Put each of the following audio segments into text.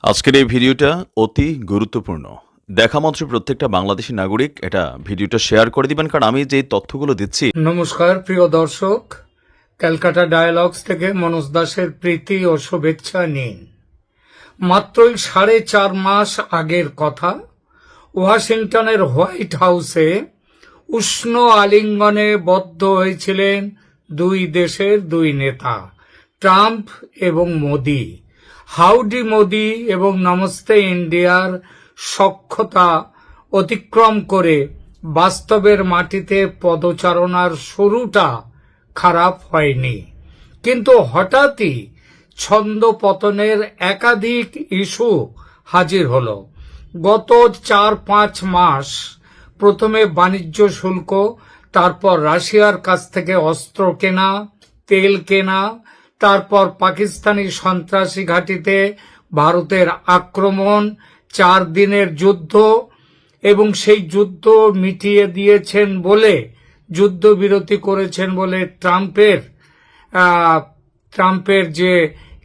আজকের এই ভিডিওটা অতি গুরুত্বপূর্ণ। দেখা মাত্র প্রত্যেকটা বাংলাদেশী নাগরিক এটা ভিডিওটা শেয়ার করে দিবেন, কারণ আমি যে তথ্যগুলো দিচ্ছি। নমস্কার প্রিয় দর্শক, ক্যালকাটা ডায়ালগস থেকে মনোজ দাসের প্রীতি ও শুভেচ্ছা নিন। মাত্রই 4.5 মাস আগের কথা, ওয়াশিংটনের হোয়াইট হাউসে উষ্ণ আলিঙ্গনে বদ্ধ হয়েছিলেন দুই দেশের দুই নেতা, ট্রাম্প এবং মোদি। হাউডি মোদি এবং নমস্তে ইন্ডিয়ার সখ্যতা অতিক্রম করে বাস্তবের মাটিতে পদচারণার শুরুটা খারাপ হয়নি, কিন্তু হঠাৎই ছন্দ পতনের একাধিক ইস্যু হাজির হলো। গত 4-5 মাস প্রথমে বাণিজ্য শুল্ক, তারপর রাশিয়ার কাছ থেকে অস্ত্র কেনা, তেল কেনা, তারপর পাকিস্তানি সন্ত্রাসী ঘাঁটিতে ভারতের আক্রমণ, 4 দিনের যুদ্ধ, এবং সেই যুদ্ধ মিটিয়ে দিয়েছেন বলে, যুদ্ধবিরতি করেছেন বলে ট্রাম্পের যে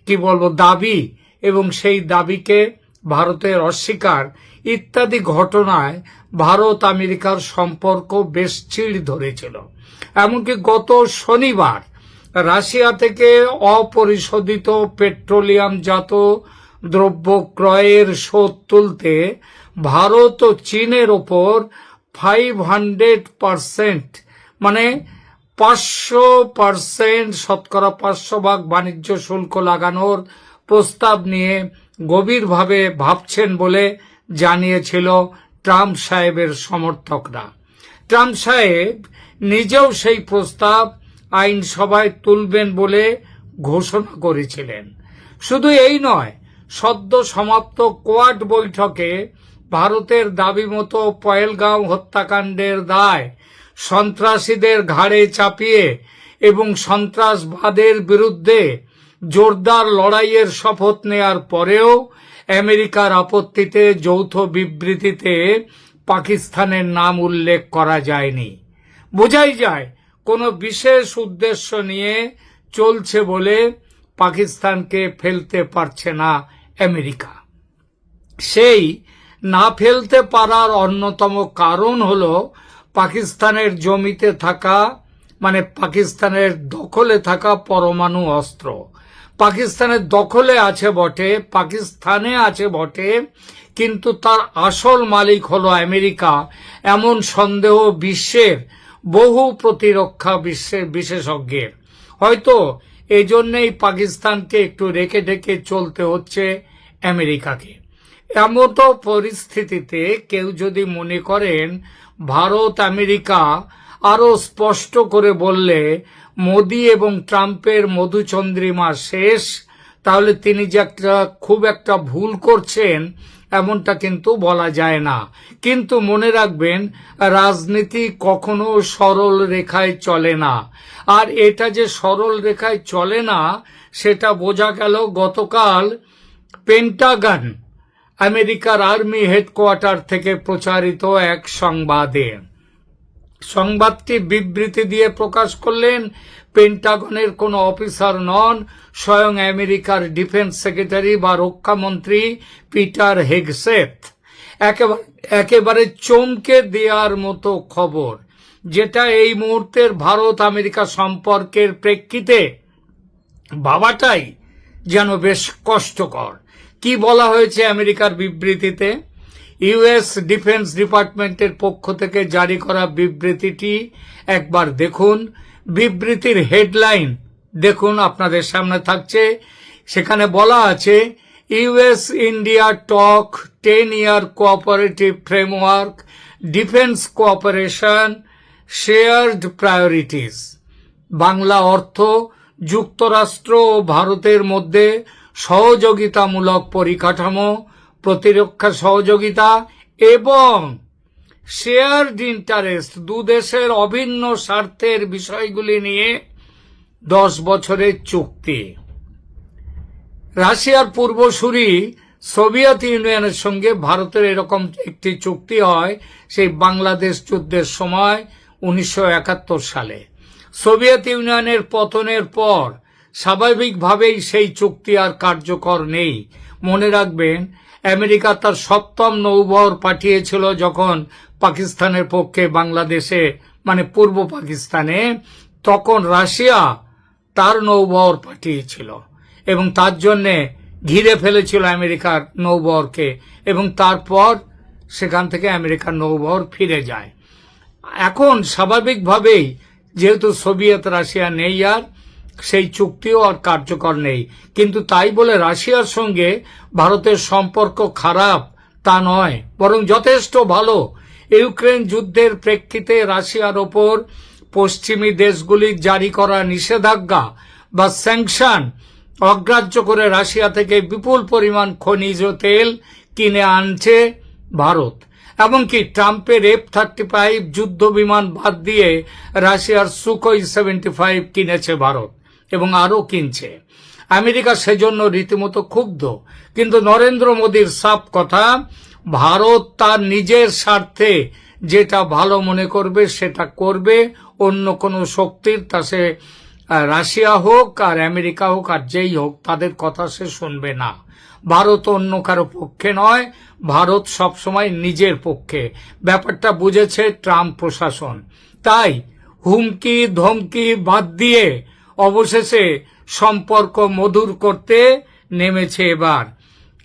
কি বলবো দাবি, এবং সেই দাবিকে ভারতের অস্বীকার ইত্যাদি ঘটনায় ভারত আমেরিকার সম্পর্ক বেশ চিড় ধরেছিল। এমনকি গত শনিবার রাশিয়া থেকে অপরিশোধিত পেট্রোলিয়ামজাত দ্রব্য ক্রয়ের শোধ তুলতে ভারত ও চীনের ওপর 500% মানে 500%, শতকরা 500% বাণিজ্য শুল্ক লাগানোর প্রস্তাব নিয়ে গভীরভাবে ভাবছেন বলে জানিয়েছিল ট্রাম্প সাহেবের সমর্থকরা। ট্রাম্প সাহেব নিজেও সেই প্রস্তাব আইনসভায় তুলবেন বলে ঘোষণা করেছিলেন। শুধু এই নয়, সদ্য সমাপ্ত কোয়াড বৈঠকে ভারতের দাবি মতো পহেলগাঁও হত্যাকাণ্ডের দায় সন্ত্রাসীদের ঘাড়ে চাপিয়ে এবং সন্ত্রাসবাদের বিরুদ্ধে জোরদার লড়াইয়ের শপথ নেয়ার পরেও আমেরিকার আপত্তিতে যৌথ বিবৃতিতে পাকিস্তানের নাম উল্লেখ করা যায়নি। বোঝাই যায় কোনো বিশেষ উদ্দেশ্য নিয়ে চলছে বলে পাকিস্তানকে ফেলতে পারছে না আমেরিকা। সেই না ফেলতে পারার অন্যতম কারণ হলো পাকিস্তানের জমিতে থাকা, মানে পাকিস্তানের দখলে থাকা পরমাণু অস্ত্র। পাকিস্তানের দখলে আছে বটে, পাকিস্তানে আছে বটে, কিন্তু তার আসল মালিক হলো আমেরিকা, এমন সন্দেহ বিশ্বের বহু প্রতিরক্ষা বিশেষজ্ঞের। হয়তো এজন্যই পাকিস্তানকে একটু রেখে ঢেকে চলতে হচ্ছে আমেরিকাকে। এমতো পরিস্থিতিতে কেউ যদি মনে করেন ভারত আমেরিকা আরো স্পষ্ট করে বললে মোদি এবং ট্রাম্পের মধুচন্দ্রিমা শেষ, তাহলে তিনি যে খুব একটা ভুল করছেন এমনটা কিন্তু বলা যায় না। কিন্তু মনে রাখবেন, রাজনীতি কখনো সরল রেখায় চলে না, আর এটা যে সরল রেখায় চলে না সেটা বোঝা গেল গতকাল পেন্টাগন, আমেরিকার আর্মি হেডকোয়ার্টার থেকে প্রচারিত এক সংবাদে। সংবাদটি বিবৃতি দিয়ে প্রকাশ করলেন পেন্টাগনের কোনো অফিসার নন, স্বয়ং আমেরিকার ডিফেন্স সেক্রেটারি বা রক্ষামন্ত্রী পিটার হেগসেথ। একেবারে চমকে দেওয়ার মতো খবর, যেটা এই মুহূর্তের ভারত আমেরিকা সম্পর্কের প্রেক্ষিতে ভাবাটাই যেন বেশ কষ্টকর। কি বলা হয়েছে আমেরিকার বিবৃতিতে? ইউএস ডিফেন্স ডিপার্টমেন্টের পক্ষ থেকে জারি করা বিবৃতিটি একবার দেখুন। বিবৃতির হেডলাইন দেখুন, আপনাদের সামনে থাকছে। সেখানে বলা আছে, ইউএস ইন্ডিয়া টক 10-year cooperative framework, defence cooperation, shared priorities. Bangla অর্থ, যুক্তরাষ্ট্র ও ভারতের মধ্যে সহযোগিতামূলক পরিকাঠামো, প্রতিরক্ষা সহযোগিতা এবং শেয়ার্ড ইন্টারেস্ট, দুদেশের অভিন্ন স্বার্থের বিষয়গুলি নিয়ে 10 বছরের চুক্তি। রাশিয়ার পূর্বসূরি সোভিয়েত ইউনিয়নের সঙ্গে ভারতের এরকম একটি চুক্তি হয় সেই বাংলাদেশ যুদ্ধের সময় 1971 সালে। সোভিয়েত ইউনিয়নের পতনের পর স্বাভাবিকভাবেই সেই চুক্তি আর কার্যকর নেই। মনে রাখবেন আমেরিকা তার 7ম নৌবহর পাঠিয়েছিল যখন পাকিস্তানের পক্ষে বাংলাদেশে মানে পূর্ব পাকিস্তানে, তখন রাশিয়া তার নৌবহর পাঠিয়েছিল এবং তার জন্যে ঘিরে ফেলেছিল আমেরিকার নৌবহরকে এবং তারপর সেখান থেকে আমেরিকার নৌবহর ফিরে যায়। এখন স্বাভাবিকভাবেই যেহেতু সোভিয়েত রাশিয়া নেই আর, সেই চুক্তিও আর কার্যকর নেই, কিন্তু তাই বলে রাশিয়ার সঙ্গে ভারতের সম্পর্ক খারাপ তা নয়, বরং যথেষ্ট ভালো। ইউক্রেন যুদ্ধের প্রেক্ষিতে রাশিয়ার ওপর পশ্চিমী দেশগুলির জারি করা নিষেধাজ্ঞা বা স্যাংশন অগ্রাহ্য করে রাশিয়া থেকে বিপুল পরিমাণ খনিজ তেল কিনে আনছে ভারত। এমনকি ট্রাম্পের F-35 যুদ্ধ বিমান বাদ দিয়ে রাশিয়ার সুখোই 75 কিনেছে ভারত এবং আরও কিনছে। আমেরিকা সেজন্য রীতিমতো ক্ষুব্ধ, কিন্তু নরেন্দ্র মোদীর সাফ কথা, ভারত তার নিজের স্বার্থে যেটা ভালো মনে করবে সেটা করবে, অন্য কোনো শক্তির, তা সে রাশিয়া হোক আর আমেরিকা হোক আর যেই হোক, তাদের কথা সে শুনবে না। ভারত অন্য কারো পক্ষে নয়, ভারত সবসময় নিজের পক্ষে। ব্যাপারটা বুঝেছে ট্রাম্প প্রশাসন, তাই হুমকি ধমকি বাদ দিয়ে অবশেষে সম্পর্ক মধুর করতে নেমেছে এবার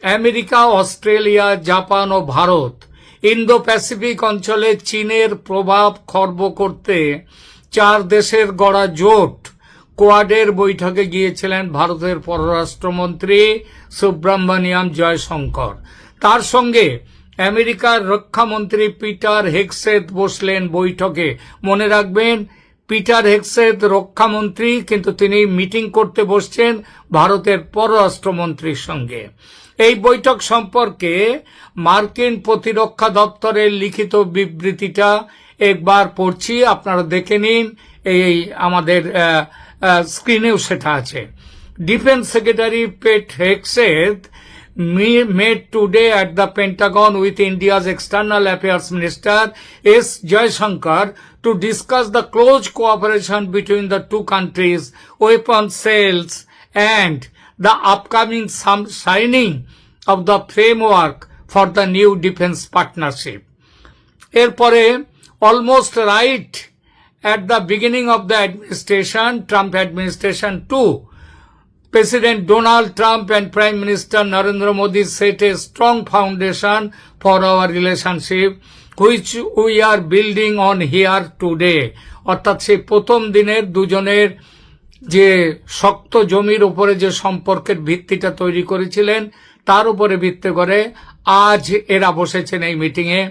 আমেরিকা, অস্ট্রেলিয়া, জাপান ও ভারত। ইন্দো প্যাসিফিক অঞ্চলে চীনের প্রভাব খর্ব করতে 4 দেশের গড়া জোট কোয়াডের বৈঠকে গিয়েছিলেন ভারতের পররাষ্ট্রমন্ত্রী সুব্রমণিয়াম জয়শঙ্কর। তার সঙ্গে আমেরিকার রক্ষামন্ত্রী পিটার হেগসেথ বসলেন বৈঠকে। মনে রাখবেন, পিটার হেগসেথ রক্ষামন্ত্রী, কিন্তু তিনি মিটিং করতে বসছেন ভারতের পররাষ্ট্রমন্ত্রীর সঙ্গে। এই বৈঠক সম্পর্কে মার্কিন প্রতিরক্ষা দপ্তরের লিখিত বিবৃতিটা একবার পড়ছি, আপনারা দেখে নিন, এই আমাদের স্ক্রিনেও সেটা আছে। Defence secretary Pete Hegseth met today at the Pentagon with India's External Affairs Minister S. Jaishankar to discuss the close cooperation between the two countries, weapon sales, and the upcoming signing of the framework for the new defense partnership. এরপরে almost right at the beginning of the administration, Trump administration too, President Donald Trump and Prime Minister Narendra Modi set a strong foundation for our relationship, which we are building on here today. অর্থাৎ সেই প্রথম দিনের দুজনের যে শক্ত জমির উপরে যে সম্পর্কের ভিত্তিটা তৈরি করেছিলেন, তার উপরে ভিত্তি করে আজ এরা বসেছেন এই মিটিংয়ে।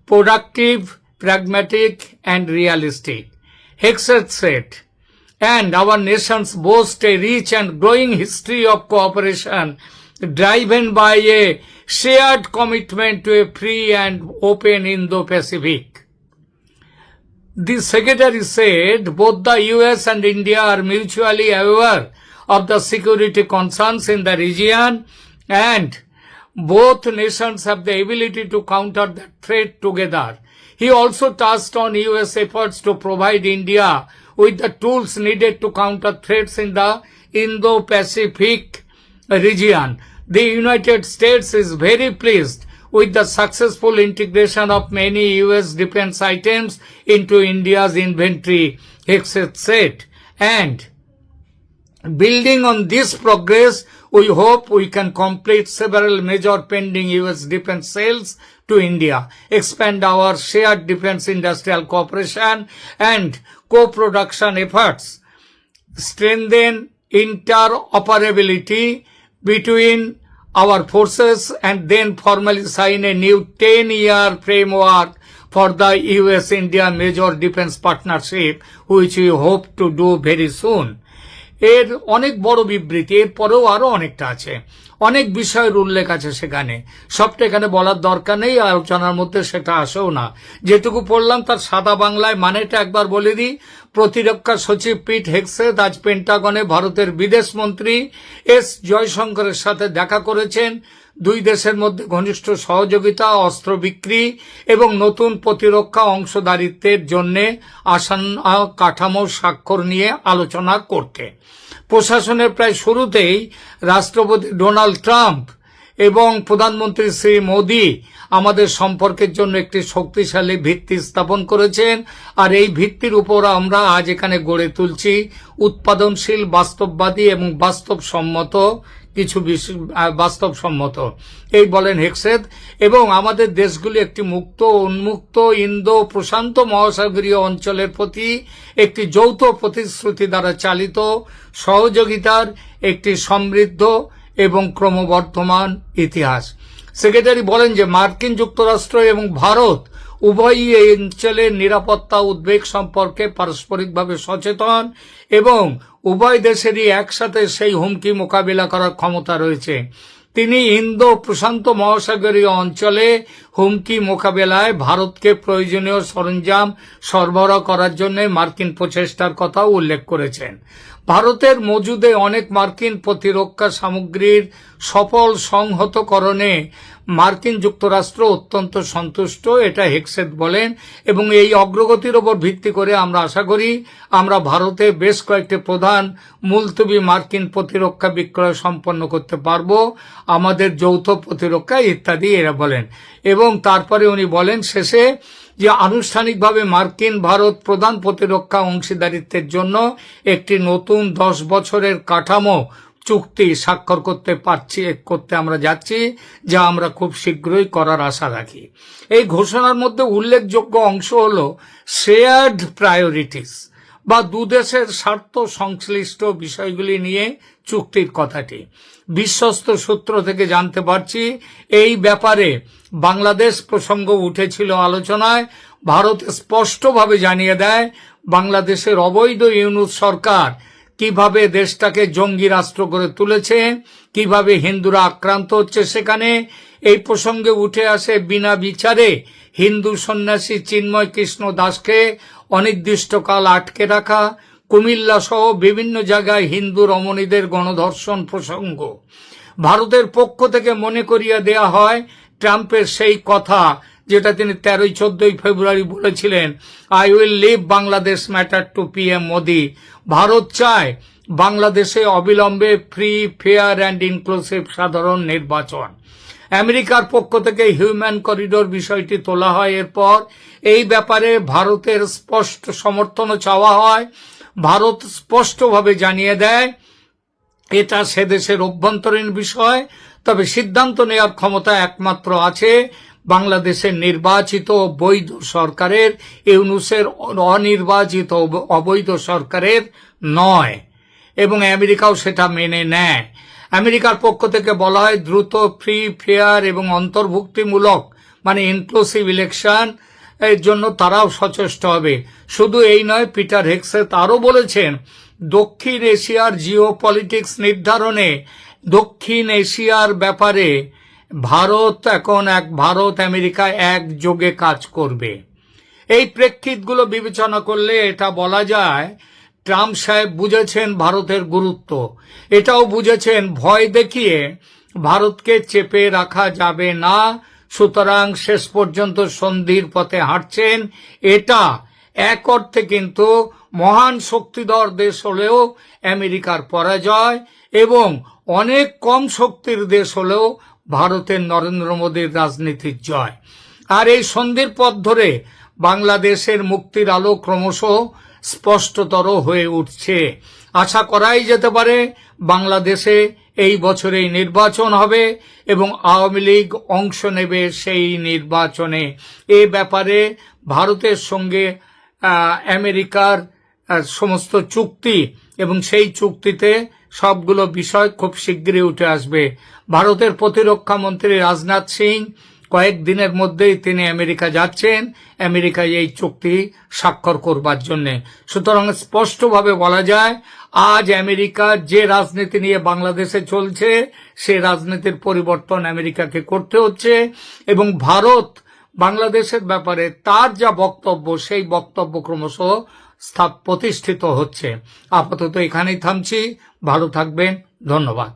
Productive, pragmatic and realistic, Hegseth said, and our nations boast a rich and growing history of cooperation driven by a shared commitment to a free and open Indo-Pacific. The secretary said both the US and India are mutually aware of the security concerns in the region, and both nations have the ability to counter that threat together. He also touched on US efforts to provide India with the tools needed to counter threats in the Indo-Pacific region. The United States is very pleased with the successful integration of many US defense items into India's inventory, Hegseth said. And building on this progress, we hope we can complete several major pending US defense sales to India, expand our shared defense industrial cooperation and co-production efforts, strengthen interoperability between our forces, and then formally sign a new 10-year framework for the US-India major defense partnership, which we hope to do very soon. এর অনেক বড় বিবৃতি, এর পরেও আরো অনেকটা আছে, অনেক বিষয়ের উল্লেখ আছে সেখানে, সবটা এখানে বলার দরকার নেই, আলোচনার মধ্যে সেটা আসেও না। যেটুকু পড়লাম তার সাদা বাংলায় মানেটা একবার বলে দিই। প্রতিরক্ষা সচিব পিট হেগসেথ আজ পেন্টাগনে ভারতের বিদেশ মন্ত্রী এস জয়শঙ্করের সাথে দেখা করেছেন। দুই দেশের মধ্যে ঘনিষ্ঠ সহযোগিতা, অস্ত্র বিক্রি এবং নতুন প্রতিরক্ষা অংশদারিত্বের জন্য আসন্ন কাঠামো স্বাক্ষর নিয়ে আলোচনা করতে। প্রশাসনের প্রায় শুরুতেই রাষ্ট্রপতি ডোনাল্ড ট্রাম্প এবং প্রধানমন্ত্রী শ্রী মোদী আমাদের সম্পর্কের জন্য একটি শক্তিশালী ভিত্তি স্থাপন করেছেন। আর এই ভিত্তির উপর আমরা আজ এখানে গড়ে তুলছি উৎপাদনশীল, বাস্তববাদী এবং বাস্তবসম্মত কিছু বাস্তবসম্মত এই বলেন হেক্সেথ। এবং আমাদের দেশগুলি একটি মুক্ত, উন্মুক্ত ইন্দো প্রশান্ত মহাসাগরীয় অঞ্চলের প্রতি একটি যৌথ প্রতিশ্রুতি দ্বারা চালিত সহযোগিতার একটি সমৃদ্ধ এবং ক্রমবর্ধমান ইতিহাস। সেক্রেটারি বলেন যে মার্কিন যুক্তরাষ্ট্র এবং ভারত উভয়ই এই অঞ্চলের নিরাপত্তা উদ্বেগ সম্পর্কে পারস্পরিকভাবে সচেতন এবং উভয় দেশেরই একসাথে সেই হুমকি মোকাবিলা করার ক্ষমতা রয়েছে। তিনি ইন্দো প্রশান্ত মহাসাগরীয় অঞ্চলে হুমকি মোকাবেলায় ভারতকে প্রয়োজনীয় সরঞ্জাম সরবরাহ করার জন্য মার্কিন প্রচেষ্টার কথাও উল্লেখ করেছেন। ভারতের মজুদে অনেক মার্কিন প্রতিরক্ষা সামগ্রীর সফল সংহতকরণে মার্কিন যুক্তরাষ্ট্র অত্যন্ত সন্তুষ্ট, এটা হেক্সেথ বলেন। এবং এই অগ্রগতির ওপর ভিত্তি করে আমরা আশা করি আমরা ভারতে বেশ কয়েকটি প্রধান মুলতবি মার্কিন প্রতিরক্ষা বিক্রয় সম্পন্ন করতে পারব, আমাদের যৌথ প্রতিরক্ষা ইত্যাদি এরা বলেন। এবং তারপরে উনি বলেন শেষে যে আনুষ্ঠানিকভাবে মার্কিন ভারত প্রধান প্রতিরক্ষা অংশীদারিত্বের জন্য একটি নতুন 10 বছরের কাঠামো চুক্তি স্বাক্ষর করতে আমরা যাচ্ছি, যা আমরা খুব শীঘ্রই করার আশা রাখি। এই ঘোষণার মধ্যে উল্লেখযোগ্য অংশ হল শেয়ার্ড প্রায়োরিটিস বা দুদেশের স্বার্থ সংশ্লিষ্ট বিষয়গুলি নিয়ে চুক্তির কথাটি। বিশ্বস্ত সূত্র থেকে জানতে পারছি এই ব্যাপারে বাংলাদেশ প্রসঙ্গ উঠেছিল আলোচনায়। ভারত স্পষ্টভাবে জানিয়ে দেয় বাংলাদেশের অবৈধ ইউনূস সরকার কিভাবে দেশটাকে জঙ্গি রাষ্ট্র করে তুলেছে, কিভাবে হিন্দুরা আক্রান্ত হচ্ছে সেখানে। এই প্রসঙ্গে উঠে আসে বিনা বিচারে হিন্দু সন্ন্যাসী চিন্ময় কৃষ্ণ দাসকে অনির্দিষ্টকাল আটকে রাখা, কুমিল্লা সহ বিভিন্ন জায়গায় হিন্দু রমণীদের গণধর্ষণ প্রসঙ্গ। ভারতের পক্ষ থেকে মনে করিয়ে দেয়া হয় ট্রাম্পের সেই কথা যেটা তিনি 13-14 ফেব্রুয়ারি বলেছিলেন, I will leave Bangladesh matter to PM Modi. Bharat চায় বাংলাদেশে অবিলম্বে ফ্রি, ফেয়ার অ্যান্ড ইনক্লুসিভ সাধারণ নির্বাচন। আমেরিকার পক্ষ থেকে হিউম্যান করিডোর বিষয়টি তোলা হয়। এরপর এই ব্যাপারে ভারতের স্পষ্ট সমর্থনও চাওয়া হয়। ভারত স্পষ্টভাবে জানিয়ে দেয় এটা সে দেশের অভ্যন্তরীণ বিষয়, তবে সিদ্ধান্ত নেওয়ার ক্ষমতা একমাত্র আছে বাংলাদেশের নির্বাচিত বৈধ সরকারের, ইউনূসের অনির্বাচিত অবৈধ সরকারের নয়। এবং আমেরিকাও সেটা মেনে নেয়। আমেরিকার পক্ষ থেকে বলা হয় দ্রুত, ফ্রি, ফেয়ার এবং অন্তর্ভুক্তিমূলক মানে ইনক্লুসিভ ইলেকশন এর জন্য তারাও সচেষ্ট হবে। শুধু এই নয়, পিটার হেক্সেথ আরও বলেছেন দক্ষিণ এশিয়ার জিওপলিটিক্স নির্ধারণে দক্ষিণ এশিয়ার ব্যাপারে ভারত আমেরিকা একযোগে কাজ করবে। এই প্রেক্ষিতগুলো বিবেচনা করলে এটা বলা যায় ট্রাম্প সাহেব বুঝেছেন ভারতের গুরুত্ব, এটাও বুঝেছেন ভয় দেখিয়ে ভারতকে চেপে রাখা যাবে না, সুতরাং শেষ পর্যন্ত সন্ধির পথে হাঁটছেন। এটা এক অর্থে কিন্তু মহান শক্তিধর দেশ হলেও আমেরিকার পরাজয় এবং অনেক কম শক্তির দেশ হলেও ভারতের নরেন্দ্র মোদীর রাজনীতির জয়। আর এই সন্ধির পথ ধরে বাংলাদেশের মুক্তির আলো ক্রমশ স্পষ্টতর হয়ে উঠছে। আশা করাই যেতে পারে বাংলাদেশে এই বছরেই নির্বাচন হবে এবং আওয়ামী লীগ অংশ নেবে সেই নির্বাচনে। এ ব্যাপারে ভারতের সঙ্গে আমেরিকার সমস্ত চুক্তি এবং সেই চুক্তিতে সবগুলো বিষয় খুব শীঘ্রই উঠে আসবে। ভারতের প্রতিরক্ষা মন্ত্রী রাজনাথ সিং কয়েকদিনের মধ্যেই তিনি আমেরিকা যাচ্ছেন, আমেরিকায় এই চুক্তি স্বাক্ষর করবার জন্য। সুতরাং স্পষ্টভাবে বলা যায় আজ আমেরিকার যে রাজনীতি নিয়ে বাংলাদেশে চলছে সে রাজনীতির পরিবর্তন আমেরিকাকে করতে হচ্ছে এবং ভারত বাংলাদেশের ব্যাপারে তার যা বক্তব্য সেই বক্তব্য ক্রমশ প্রতিষ্ঠিত হচ্ছে। আপাতত এখানেই থামছি। ভালো থাকবেন, ধন্যবাদ।